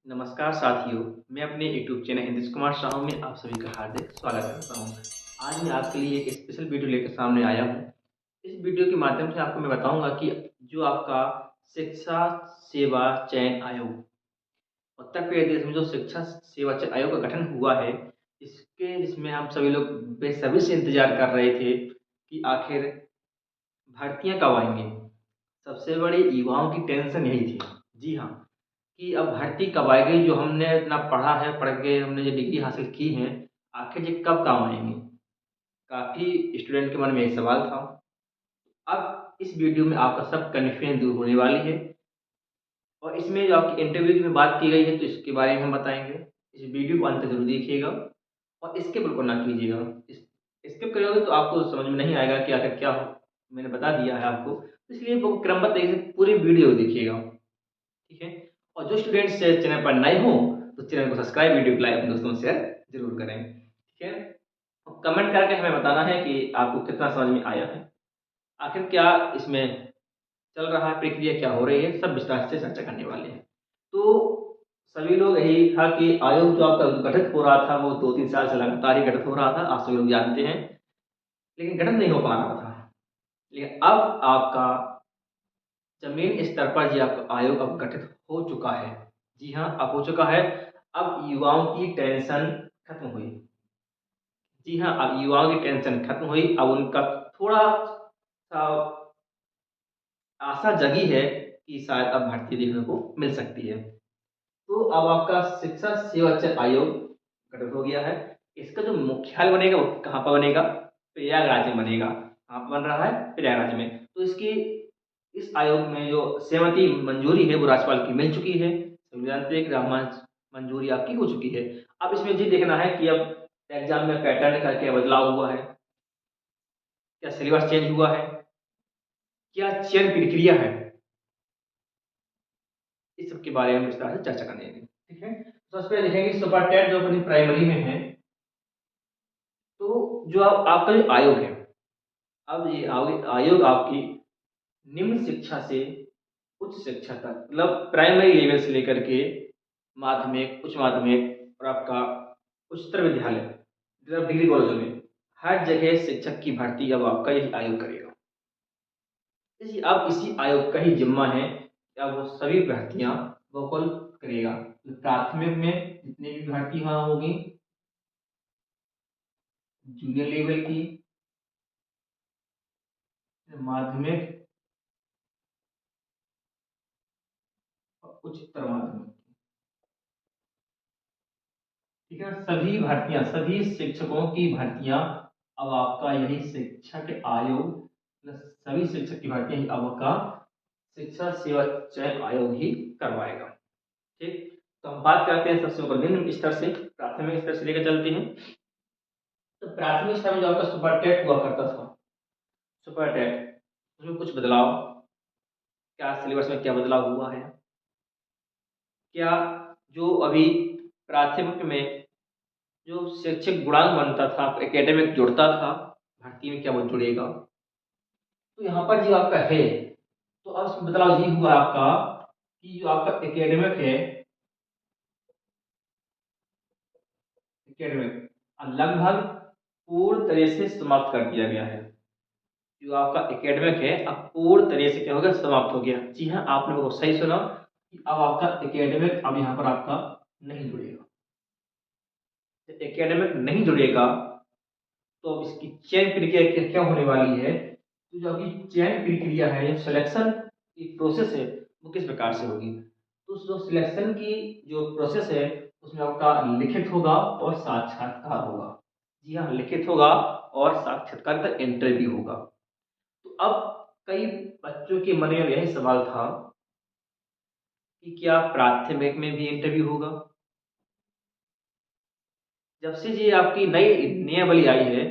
नमस्कार साथियों, मैं अपने यूट्यूब चैनल हितेश कुमार साहू में आप सभी का हार्दिक स्वागत करता हूं। आज मैं आपके लिए एक स्पेशल वीडियो लेकर सामने आया हूं। इस वीडियो के माध्यम से आपको मैं बताऊंगा कि जो आपका शिक्षा सेवा चयन आयोग उत्तर प्रदेश में जो शिक्षा सेवा चयन आयोग का गठन हुआ है, जिसमें हम सभी लोग बेसब्री से इंतजार कर रहे थे कि आखिर भर्तियां कब आएंगी। सबसे बड़ी युवाओं की टेंशन यही थी। जी हाँ, कि अब भर्ती कब आएगी। जो हमने इतना पढ़ा है, पढ़ के हमने जो डिग्री हासिल की है, आखिर ये कब काम आएंगी। काफ़ी स्टूडेंट के मन में एक सवाल था। अब इस वीडियो में आपका सब कन्फ्यूजन दूर होने वाली है और इसमें जो आपकी इंटरव्यू में बात की गई है, तो इसके बारे में हम बताएंगे। इस वीडियो को अंत तक जरूर देखिएगा और स्किप बिल्कुल ना कीजिएगा। स्किप करोगे तो आपको समझ में नहीं आएगा कि आखिर क्या हो। मैंने बता दिया है आपको, तो इसलिए वो क्रमबद्ध तरीके से पूरी वीडियो देखिएगा। ठीक है। और जो स्टूडेंट्स चैनल पर नए हो तो चैनल को सब्सक्राइब, वीडियो को लाइक अपने दोस्तों में शेयर जरूर करें। ठीक है। और कमेंट करके हमें बताना है कि आपको कितना समझ में आया है, आखिर क्या इसमें चल रहा है, प्रक्रिया क्या हो रही है, सब विस्तार से चर्चा करने वाले हैं। तो सभी लोग यही था कि आयोग जो आपका गठित हो रहा था वो 2-3 साल से लगातार ही गठित हो रहा था, आप सभी लोग जानते हैं, लेकिन गठित नहीं हो पा रहा था। लेकिन अब आपका जमीन स्तर पर ये आपका आयोग अब गठित हो चुका है। जी हाँ, अब हो चुका है। अब युवाओं की टेंशन खत्म हुई। जी हाँ, अब युवाओं की टेंशन खत्म हुई। अब उनका थोड़ा सा आशा जगी है कि शायद अब भर्ती देखने को मिल सकती है। तो अब आपका शिक्षा सेवा चयन आयोग गठित हो गया है। इसका जो मुख्यालय बनेगा वो कहाँ पर बनेगा? प्रयागराज में बनेगा। कहाँ पर बन रहा है? प्रयागराज में। तो इसकी इस आयोग में जो सहमति मंजूरी है वो राज्यपाल की मिल चुकी है। सभी जानते हैं कि मंजूरी आपकी हो चुकी है। अब इसमें ये देखना है कि अब एग्जाम में पैटर्न का क्या बदलाव हुआ है, क्या सिलेबस चेंज हुआ है, क्या चयन प्रक्रिया है, इस सब के बारे में विस्तार से चर्चा करेंगे। ठीक है। तो सबसे पहले देखेंगे सुपर टेट जो अपनी प्राइमरी में है। तो जो आपका जो आयोग है, अब ये आयोग आपकी निम्न शिक्षा से उच्च शिक्षा तक, मतलब प्राइमरी लेवल से लेकर के माध्यमिक, उच्च माध्यमिक और आपका उच्चतर विद्यालय, मतलब डिग्री कॉलेजों में हर जगह शिक्षक की भर्ती अब आपका यही आयोग करेगा। इसी अब इसी आयोग का ही जिम्मा है कि अब वो सभी भर्तियां बकौल करेगा। तो प्राथमिक में जितनी भी भर्ती वहां होगी, जूनियर लेवल की, माध्यमिक और उच्चतर माध्यमिक, ठीक है, सभी भर्तियां, सभी शिक्षकों की भर्तियां अब आपका यही शिक्षक आयोग प्लस सभी शिक्षक की भर्तियां ही अब आपका शिक्षा सेवा चयन आयोग ही करवाएगा। ठीक। तो हम बात करते हैं सबसे ऊपर निम्न स्तर से, प्राथमिक स्तर से लेकर चलते हैं। तो प्राथमिक स्तर में जो आपका सुपर टेट हुआ करता था, सुपर टेट, उसमें कुछ बदलाव, क्या सिलेबस में क्या बदलाव हुआ है, क्या जो अभी प्राथमिक में जो शैक्षिक गुणांक बनता था, एकेडमिक जुड़ता था, भर्ती में क्या वो जुड़ेगा। तो यहाँ पर जो आपका है, तो अब इसमें बदलाव ये हुआ आपका कि जो आपका एकेडमिक है, एकेडमिक लगभग पूर्ण तरह से समाप्त कर दिया गया है। जो आपका एकेडमिक है अब पूर्ण तरह से क्या हो गया? समाप्त हो गया। जी हाँ, आपने वो सही सुना कि अब आपका एकेडमिक अब यहाँ पर आपका नहीं जुड़ेगा। एकेडमिक नहीं जुड़ेगा तो अब इसकी चयन प्रक्रिया क्या क्या होने वाली है? तो जो अभी चयन प्रक्रिया है, जो सिलेक्शन की प्रोसेस है, वो किस प्रकार से होगी? तो जो सिलेक्शन की जो प्रोसेस है उसमें आपका लिखित होगा और साक्षात्कार होगा। जी हाँ, लिखित होगा और साक्षात्कार का इंटरव्यू होगा। तो अब कई बच्चों के मन में यही सवाल था कि क्या प्राथमिक में भी इंटरव्यू होगा? जब से ये आपकी नई नियमावली आई है,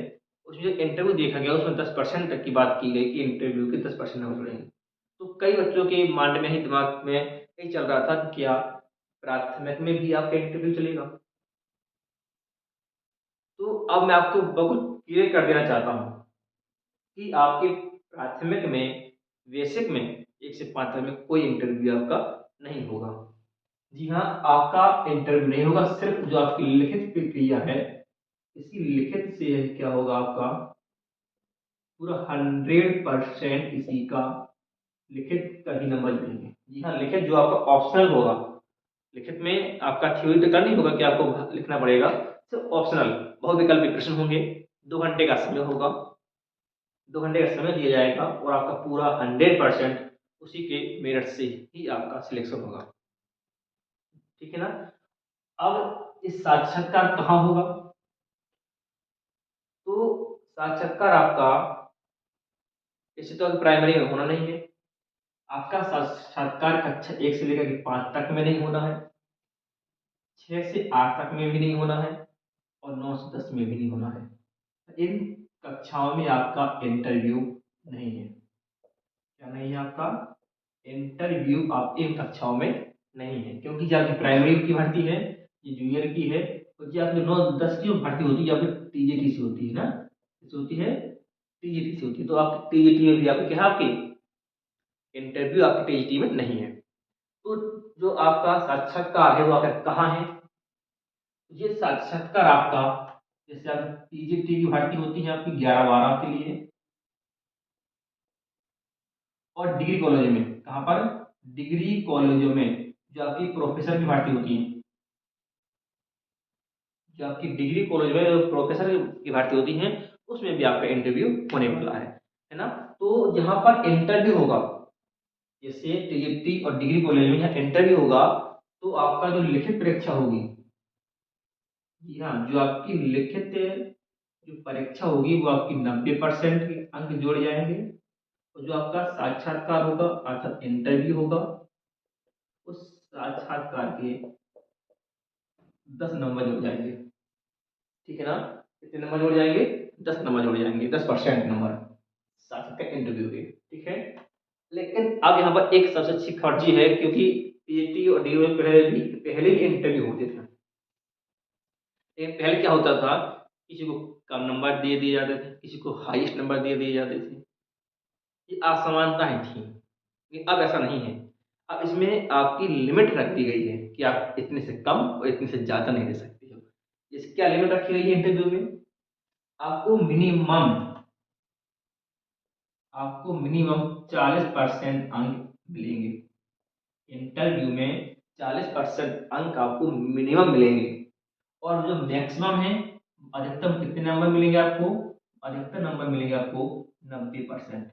उसमें जो इंटरव्यू देखा गया उसमें 10% तक की बात की गई कि इंटरव्यू के 10% नंबर जुड़ेंगे। तो कई बच्चों के माइंड में ही, दिमाग में यही चल रहा था कि क्या प्राथमिक में भी आपका इंटरव्यू चलेगा? तो अब मैं आपको बिल्कुल क्लियर कर देना चाहता हूँ कि आपके प्राथमिक में, बेसिक में 1 से 5 तक में कोई इंटरव्यू आपका नहीं होगा। जी हाँ, आपका इंटरव्यू नहीं होगा, सिर्फ जो आपकी लिखित प्रक्रिया है, इसी लिखित से क्या होगा आपका पूरा 100% इसी का लिखित का ही नंबर जुड़ेंगे। जी हाँ, लिखित जो आपका ऑप्शनल होगा, लिखित में आपका थ्योरी तो का नहीं होगा कि आपको लिखना पड़ेगा, सिर्फ ऑप्शनल बहुविकल्पी प्रश्न होंगे। 2 घंटे का समय होगा, 2 घंटे का समय दिया जाएगा और आपका पूरा 100% उसी के मेरिट से ही आपका सिलेक्शन होगा। ठीक है ना। अब इस साक्षात्कार कहाँ होगा? तो साक्षात्कार आपका वैसे तो अभी प्राइमरी में होना नहीं है, आपका साक्षात्कार कक्षा 1 से लेकर के 5 तक में नहीं होना है, 6 से 8 तक में भी नहीं होना है और 9 से 10 में भी नहीं होना है। इन कक्षाओं में आपका इंटरव्यू नहीं है। क्या नहीं है आपका? इंटरव्यू आप इन कक्षाओं में नहीं है, क्योंकि जो आपकी प्राइमरी की भर्ती है, ये जूनियर की है, और जो आपकी 9-10 की भर्ती होती है, आपकी टीजीटी से होती है ना, किससे होती है? टीजीटी से होती है। तो आपकी टीजीटी में भी आपकी क्या है? आपकी इंटरव्यू आपकी टीजीटी में नहीं है। तो जो आपका साक्षात्कार है वो आखिर कहाँ है? ये साक्षात्कार आपका, जैसे आप टीजीटी की भर्ती होती है आपकी 11-12 के लिए, और डिग्री कॉलेज में कहाँ पर? डिग्री कॉलेजों में जो आपकी प्रोफेसर की भर्ती होती है, जो आपकी डिग्री कॉलेज में जो प्रोफेसर की भर्ती होती है, उसमें भी आपका इंटरव्यू होने वाला है ना। तो यहाँ पर इंटरव्यू होगा, जैसे टीजीटी और डिग्री कॉलेज में यहाँ इंटरव्यू होगा, तो आपका जो लिखित परीक्षा होगी, जी हाँ, जो आपकी लिखित जो परीक्षा होगी वो आपकी 90% के अंक जोड़ जाएंगे, और जो आपका साक्षात्कार होगा अर्थात इंटरव्यू होगा, उस साक्षात्कार के 10 नंबर जुड़ जाएंगे। ठीक है ना। कितने नंबर जुड़ जाएंगे? 10 नंबर जुड़ जाएंगे, 10% नंबर साक्षात्कार इंटरव्यू के। ठीक है। लेकिन अब यहाँ पर एक सबसे अच्छी खर्ची है, क्योंकि पीएचडी और डीओ में पहले भी इंटरव्यू होते थे। पहले क्या होता था, किसी को कम नंबर दे दिए जाते थे, किसी को हाईएस्ट नंबर दे दिए जाते थे, ये असमानताएं थी। लेकिन अब ऐसा नहीं है। अब इसमें आपकी लिमिट रख दी गई है कि आप इतने से कम और इतने से ज़्यादा नहीं दे सकते हो। जैसे क्या लिमिट रखी गई है इंटरव्यू में? आपको मिनिमम आपको मिनिमम 40% अंक मिलेंगे। इंटरव्यू में 40% अंक आपको मिनिमम मिलेंगे, और जो मैक्सिमम है, अधिकतम कितने नंबर मिलेंगे आपको? अधिकतम नंबर मिलेंगे आपको 90%।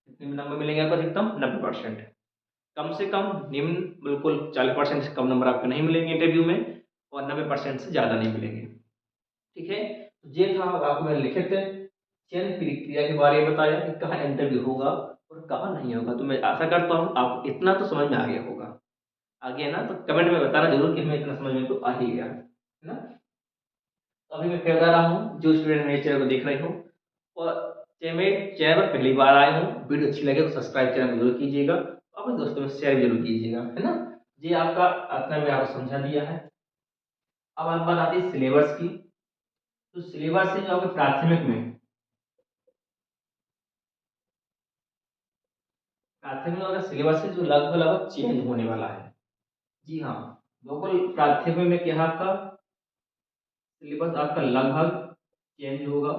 कितने नंबर मिलेंगे आपको? अधिकतम 90%। कम से कम निम्न बिल्कुल 40% से कम नंबर आपको नहीं मिलेंगे इंटरव्यू में, और 90% से ज़्यादा नहीं मिलेंगे। ठीक है। तो ये था आपको मैंने लिखित चयन प्रक्रिया के बारे में बताया कि कहाँ इंटरव्यू होगा और कहाँ नहीं होगा। तो मैं आशा करता हूँ आप इतना तो समझ में आ गया होगा। आ गया ना? तो कमेंट में बताना जरूर कि हमें इतना समझ में तो आ ही गया है ना। तो अभी मैं फिर बता रहा हूँ, जो स्टूडेंट मेरे चैनल को देख रहे हो और चैनल पर पहली बार आए हो, वीडियो अच्छी लगे तो सब्सक्राइब चैनल जरूर कीजिएगा, अपने दोस्तों में शेयर जरूर कीजिएगा, है ना। ये आपका अपना मैं आपको समझा दिया है। अब आप बात आती है सिलेबस की। तो सिलेबस से जो आपके प्राथमिक वाला सिलेबस है जो लगभग लगभग चेंज होने वाला है। जी हाँ, बिल्कुल प्राथमिक में क्या है आपका सिलेबस आपका लगभग चेंज होगा।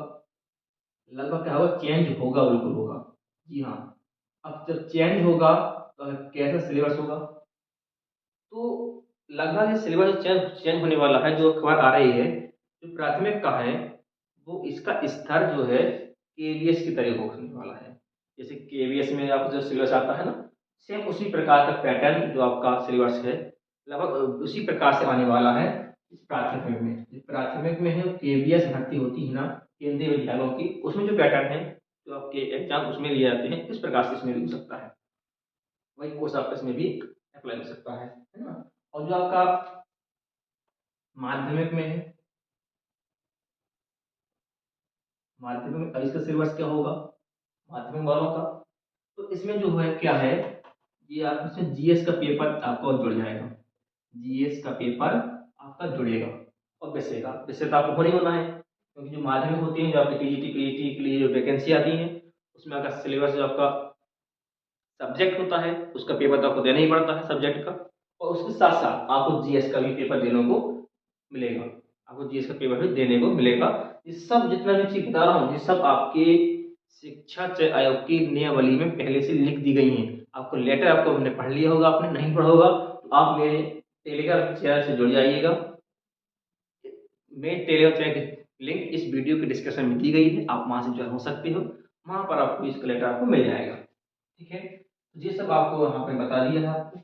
लगभग क्या होगा? चेंज होगा, बिल्कुल होगा। जी हाँ। अब जब चेंज होगा तो कैसा सिलेबस होगा? तो लगभग ये सिलेबस चेंज चेंज होने वाला है। जो खबर आ रही है, जो प्राथमिक का है, वो इसका स्तर जो है केवीएस की तरह होने वाला है। जैसे केवीएस में आपको जो सिलेबस आता है ना, सेम उसी प्रकार का पैटर्न जो आपका सिलेबस है, लगभग उसी प्रकार से आने वाला है इस प्राथमिक में। इस प्राथमिक में है केवीएस भर्ती होती है ना, केंद्रीय विद्यालयों की, उसमें जो पैटर्न है जो आपके एग्जाम उसमें लिए जाते हैं, इस प्रकार से इसमें भी हो सकता है। वही कोर्स आपका इसमें भी अप्लाई हो सकता है ना। और जो आपका माध्यमिक में है, माध्यमिक में अब इसका सिलेबस क्या होगा माध्यमिक वालों का? तो इसमें जो है क्या है, ये आप इसमें जीएस का पेपर आपको जुड़ जाएगा। जीएस का पेपर आपका जुड़ेगा, और विषय का विषय तो आपको होना ही होना है, क्योंकि जो माध्यमिक होती है, जो आपकी टीजीटी पीजीटी के लिए जो वैकेंसी आती है, उसमें आपका सिलेबस जो आपका सब्जेक्ट होता है, उसका पेपर तो आपको देना ही पड़ता है सब्जेक्ट का। और उसके साथ साथ आपको जीएस का भी पेपर देने को मिलेगा। आपको जीएस का पेपर भी देने को मिलेगा। ये सब जितना भी चीज बता रहा हूँ, ये सब आपके शिक्षा चयन आयोग की नियमावली में पहले से लिख दी गई हैं। आपको लेटर आपको हमने पढ़ लिया होगा, आपने नहीं पढ़ा होगा तो आप मेरे टेलीग्राम चैनल से जुड़ जाइएगा। मेरे टेलीग्राम चैनल की लिंक इस वीडियो के डिस्क्रिप्शन में दी गई है, आप वहां से ज्वाइन हो सकते हो। वहां पर आपको इसका लेटर आपको मिल जाएगा। ठीक है, तो ये सब आपको वहां पे बता दिया है आपको।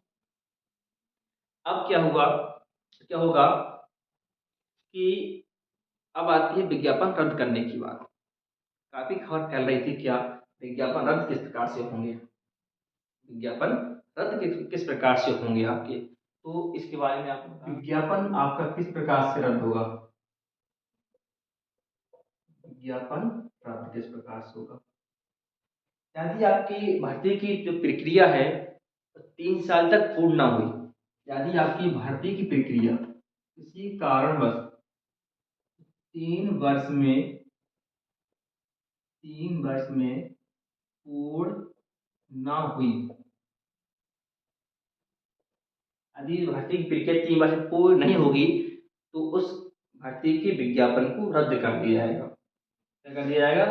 अब क्या होगा कि अब आती है विज्ञापन रद्द करने की बात। काफी खबर फैल रही थी, क्या विज्ञापन रद्द किस प्रकार से होंगे, विज्ञापन रद्द किस प्रकार से होंगे आपके, तो इसके बारे में आप विज्ञापन आपका किस प्रकार से रद्द होगा, विज्ञापन रद्द किस प्रकार से होगा। यदि आपकी भर्ती की जो प्रक्रिया है 3 साल तक पूर्ण ना हुई, यदि आपकी भर्ती की प्रक्रिया किसी कारणवश 3 वर्ष में 3 वर्ष में पूर्ण ना हुई, यदि भर्ती की प्रक्रिया 3 वर्ष में पूर्ण नहीं होगी तो उस भर्ती के विज्ञापन को रद्द कर दिया जाएगा। क्या कर दिया जाएगा,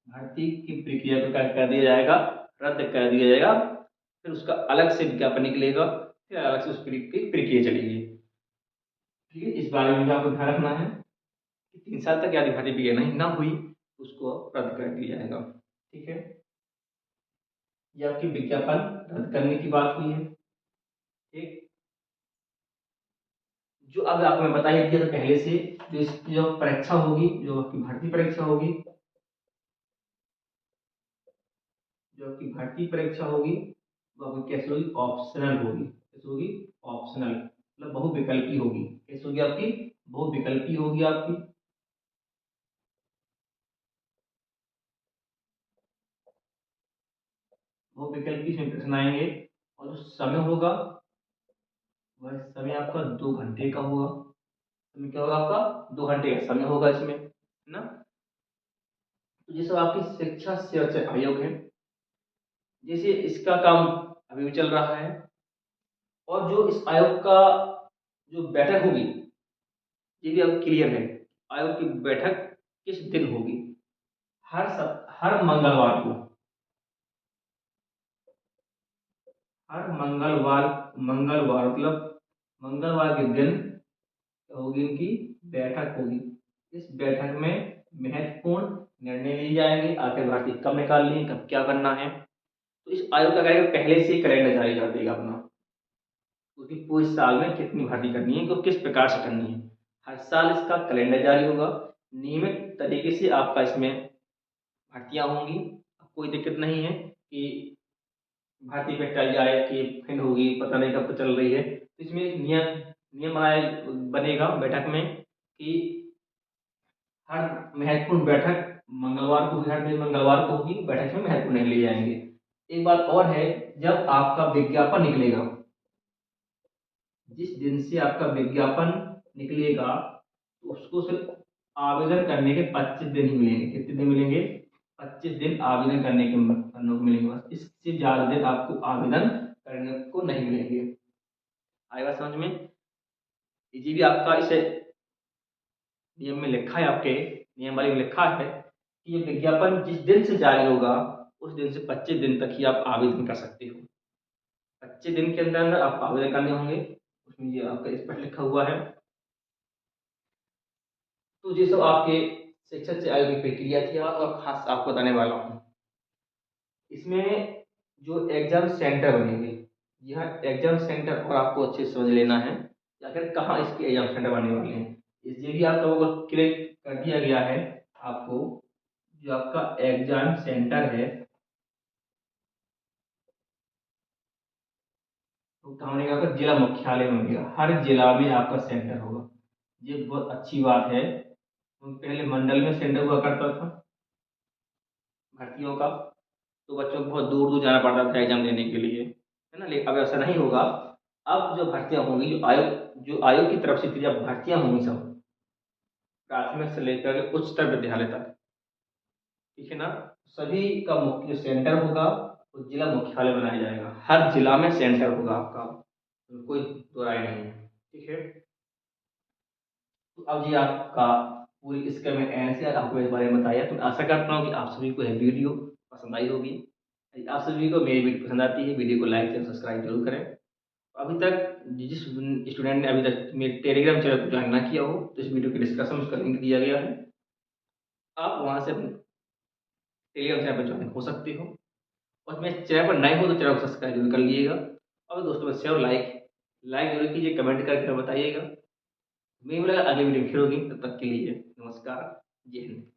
भर्ती की प्रक्रिया को क्या कर दिया जाएगा, रद्द कर दिया जाएगा। फिर उसका अलग से विज्ञापन निकलेगा, फिर अलग से उस प्रक्रिया चलेगी। ठीक है, इस बारे में भी आपको ध्यान रखना है कि 3 साल तक यदि भर्ती प्रक्रिया नहीं ना हुई तो उसको रद्द कर दिया जाएगा। ठीक है, ये आपकी विज्ञापन रद्द करने की बात हुई है। ठीक, जो अब आपको मैं बता ही दिया था पहले से, जो इसकी जो परीक्षा होगी, जो आपकी भर्ती परीक्षा होगी, जो आपकी भर्ती परीक्षा होगी वो आपकी कैसे होगी, ऑप्शनल होगी। कैसे होगी, ऑप्शनल, मतलब बहुविकल्पी होगी। कैसे होगी आपकी, बहुविकल्पी होगी आपकी। बहुविकल्पी इसमें प्रश्न आएंगे और जो समय होगा वह समय आपका 2 घंटे का होगा। समय क्या होगा आपका, 2 घंटे का समय होगा इसमें, है ना। तो ये सब आपकी शिक्षा से आयोग है, जैसे इसका काम अभी भी चल रहा है। और जो इस आयोग का जो बैठक होगी ये भी अब क्लियर है। आयोग की बैठक किस दिन होगी, हर मंगलवार को, हर मंगलवार, मंगलवार मतलब मंगलवार के दिन होगी इनकी बैठक होगी। इस बैठक में महत्वपूर्ण निर्णय लिए जाएंगे, आखिर भर्ती कब निकालनी है, कब क्या करना है। तो इस आयोग का कार्य पहले से ही कैलेंडर जारी कर देगा अपना, क्योंकि पूरे साल में कितनी भर्ती करनी है, तो किस प्रकार से करनी है, हर साल इसका कैलेंडर जारी होगा। नियमित तरीके से आपका इसमें भर्तियां होंगी। कोई दिक्कत नहीं है कि भर्ती पे टल जाए कि फिर होगी पता नहीं कब तक चल रही है। तो इसमें एक नियम नियम बनाया बनेगा बैठक में कि हर महत्वपूर्ण बैठक मंगलवार को, हर दिन मंगलवार को होगी, बैठक में महत्वपूर्ण निर्णय लिए जाएंगे। एक बात और है, जब आपका विज्ञापन निकलेगा, जिस दिन से आपका विज्ञापन निकलेगा तो उसको सिर्फ आवेदन करने के 25 दिन ही मिलेंगे। कितने दिन मिलेंगे, 25 दिन आवेदन करने को मिलेंगे बस। इससे ज्यादा दिन आपको आवेदन करने को नहीं मिलेंगे। आएगा समझ में, ये भी आपका इसे नियम में लिखा है, आपके नियम वाले में लिखा है कि ये विज्ञापन जिस दिन से जारी होगा उस दिन से 25 दिन तक ही आप आवेदन कर सकते हो। 25 दिन के अंदर अंदर आप आवेदन करने होंगे, उसमें ये आपका इस पर लिखा हुआ है। तो ये सब आपके शिक्षा से आयोग की प्रक्रिया थी और खास आपको बताने वाला हूँ। इसमें जो एग्जाम सेंटर बनेंगे, यह एग्जाम सेंटर और आपको अच्छे से समझ लेना है कि आखिर कहाँ इसके एग्जाम सेंटर बनने वाले हैं। ये भी आप लोगों को क्लियर कर दिया गया है आपको। जो आपका एग्जाम सेंटर है तो कहाँ बनेगा, आपका जिला मुख्यालय में बनेगा। हर जिला में आपका सेंटर होगा, ये बहुत अच्छी बात है। तो पहले मंडल में सेंटर हुआ करता था भर्तियों का, तो बच्चों को बहुत दूर दूर जाना पड़ता था एग्जाम देने के लिए, है ना। लेकिन अब ऐसा नहीं होगा। अब जो भर्तियां होंगी, जो आयोग की तरफ से जब भर्तियां होंगी सब प्राथमिक से लेकर के उच्चतर विद्यालय तक, ठीक है ना, सभी का मुख्य सेंटर होगा तो जिला मुख्यालय बनाया जाएगा। हर जिला में सेंटर होगा आपका। तो कोई दो राय नहीं है। ठीक है, तो अब जी आपका पूरी इसका मैं ऐसे आपको मेरे बारे में बताया, तो मैं आशा करता हूँ कि आप सभी को यह वीडियो पसंद आई होगी। यदि आप सभी को मेरी वीडियो पसंद आती है, वीडियो को लाइक एंड सब्सक्राइब जरूर करें। अभी तक जिस स्टूडेंट ने अभी तक मेरे टेलीग्राम चैनल को ज्वाइन ना किया हो, तो इस वीडियो के डिस्क्रिप्शन में उसका लिंक दिया गया है, आप वहाँ से अपने टेलीग्राम चैनल पर ज्वाइन हो सकते हो। और मेरे चैनल पर नए हो तो चैनल को सब्सक्राइब जरूर कर लीजिएगा, और दोस्तों में शेयर लाइक लाइक जरूर कीजिए, कमेंट करके बताइएगा। मैं बोला अगली वीडियो फिर होगी, तब तक के लिए नमस्कार, जय हिंद।